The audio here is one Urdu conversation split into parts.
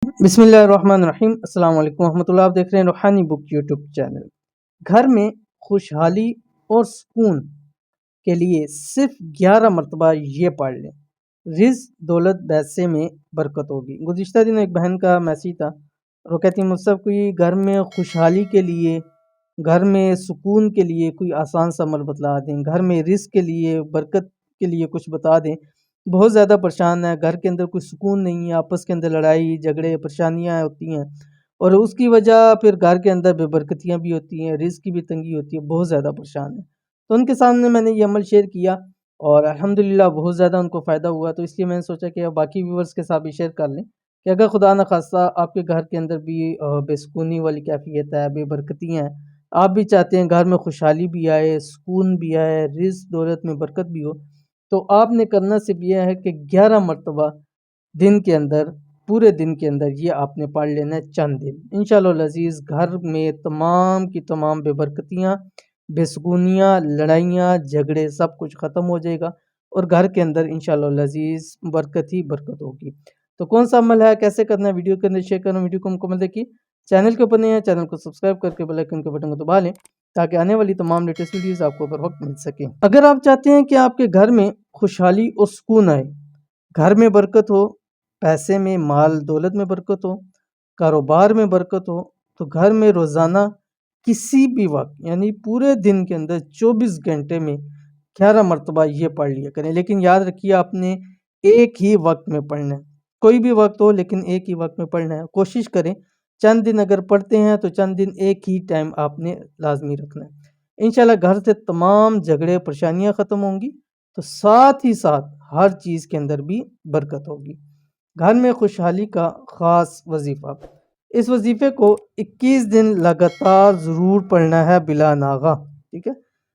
بسم اللہ الرحمن الرحیم۔ السلام علیکم ورحمۃ اللہ۔ آپ دیکھ رہے ہیں روحانی بک یوٹیوب چینل۔ گھر میں خوشحالی اور سکون کے لیے صرف 11 مرتبہ یہ پڑھ لیں، رزق دولت پیسے میں برکت ہوگی۔ گزشتہ دن ایک بہن کا میسیج تھا، وہ کہتی مصطفیٰ کوئی گھر میں خوشحالی کے لیے، گھر میں سکون کے لیے کوئی آسان سا عمل بتلا دیں، گھر میں رزق کے لیے برکت کے لیے کچھ بتا دیں۔ بہت زیادہ پریشان ہے، گھر کے اندر کوئی سکون نہیں ہے، آپس کے اندر لڑائی جھگڑے پریشانیاں ہوتی ہیں، اور اس کی وجہ پھر گھر کے اندر بے برکتیاں بھی ہوتی ہیں، رزق کی بھی تنگی ہوتی ہے، بہت زیادہ پریشان ہے۔ تو ان کے سامنے میں نے یہ عمل شیئر کیا اور الحمدللہ بہت زیادہ ان کو فائدہ ہوا، تو اس لیے میں نے سوچا کہ باقی ویورز کے ساتھ بھی شیئر کر لیں کہ اگر خدا نخواستہ آپ کے گھر کے اندر بھی بے سکونی والی کیفیت ہے، بے برکتیاں ہیں، آپ بھی چاہتے ہیں گھر میں خوشحالی بھی آئے، سکون بھی آئے، رزق دولت میں برکت بھی ہو، تو آپ نے کرنا صرف یہ ہے کہ 11 مرتبہ دن کے اندر، پورے دن کے اندر یہ آپ نے پڑھ لینا ہے چند دن۔ انشاءاللہ العزیز گھر میں تمام کی تمام بے برکتیاں، بے سکونیاں، لڑائیاں جھگڑے سب کچھ ختم ہو جائے گا، اور گھر کے اندر انشاءاللہ العزیز برکت ہی برکت ہوگی۔ تو کون سا عمل ہے، کیسے کرنا ہے، ویڈیو کے اندر شیئر کرنا، ویڈیو کو مکمل دیکھیے۔ چینل کے اوپر نہیں ہے، چینل کو سبسکرائب کر کے بیل آئیکن کے بٹن کو دبا لیں تاکہ آنے والی تمام لیٹسٹ ویڈیوز آپ کو بر وقت مل سکیں۔ اگر آپ چاہتے ہیں کہ آپ کے گھر میں خوشحالی اور سکون آئے، گھر میں برکت ہو، پیسے میں مال دولت میں برکت ہو، کاروبار میں برکت ہو، تو گھر میں روزانہ کسی بھی وقت، یعنی پورے دن کے اندر 24 گھنٹے میں 11 مرتبہ یہ پڑھ لیا کریں، لیکن یاد رکھیے آپ نے ایک ہی وقت میں پڑھنا ہے، کوئی بھی وقت ہو لیکن ایک ہی وقت میں پڑھنا ہے۔ کوشش کریں چند دن اگر پڑھتے ہیں تو چند دن ایک ہی ٹائم آپ نے لازمی رکھنا ہے۔ انشاءاللہ گھر سے تمام جھگڑے پریشانیاں ختم ہوں گی، تو ساتھ ہی ساتھ ہر چیز کے اندر بھی برکت ہوگی۔ گھر میں خوشحالی کا خاص وظیفہ، اس وظیفے کو 21 دن لگاتار ضرور پڑھنا ہے بلا ناغہ، ٹھیک ہے؟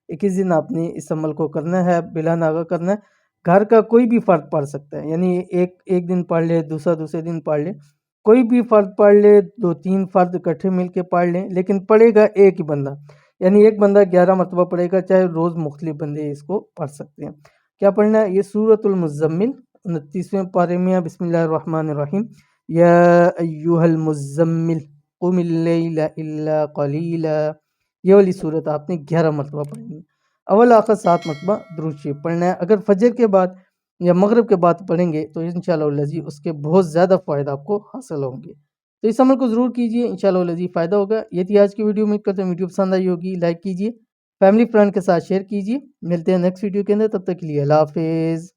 21 دن آپ نے اس عمل کو کرنا ہے، بلا ناغہ کرنا ہے۔ گھر کا کوئی بھی فرد پڑھ سکتا ہے، یعنی ایک دن پڑھ لے، دوسرے دن پڑھ لے، کوئی بھی فرد پڑھ لے، 2-3 فرد اکٹھے مل کے پڑھ لیں، لیکن پڑھے گا ایک ہی بندہ، یعنی ایک بندہ 11 مرتبہ پڑھے گا، چاہے روز مختلف بندے اس کو پڑھ سکتے ہیں۔ کیا پڑھنا ہے؟ یہ سورۃ المزمل 29ویں پارے میں، بسم اللہ الرحمن الرحیم، یا ایہا المزمل قم اللیل الا قلیلا، یہ والی صورت آپ نے 11 مرتبہ پڑھنی ہے۔ اول آخر 7 مرتبہ درود شریف پڑھنا ہے۔ اگر فجر کے بعد یا مغرب کے بعد پڑھیں گے تو انشاءاللہ العزیز اس کے بہت زیادہ فائدہ آپ کو حاصل ہوں گے، تو اس عمل کو ضرور کیجئے، انشاءاللہ العزیز فائدہ ہوگا۔ یہ تھی آج کی ویڈیو، امید کرتے ہیں ویڈیو پسند آئی ہوگی، لائک کیجئے، فیملی فرینڈ کے ساتھ شیئر کیجئے۔ ملتے ہیں نیکسٹ ویڈیو کے اندر، تب تک کے لیے اللہ حافظ۔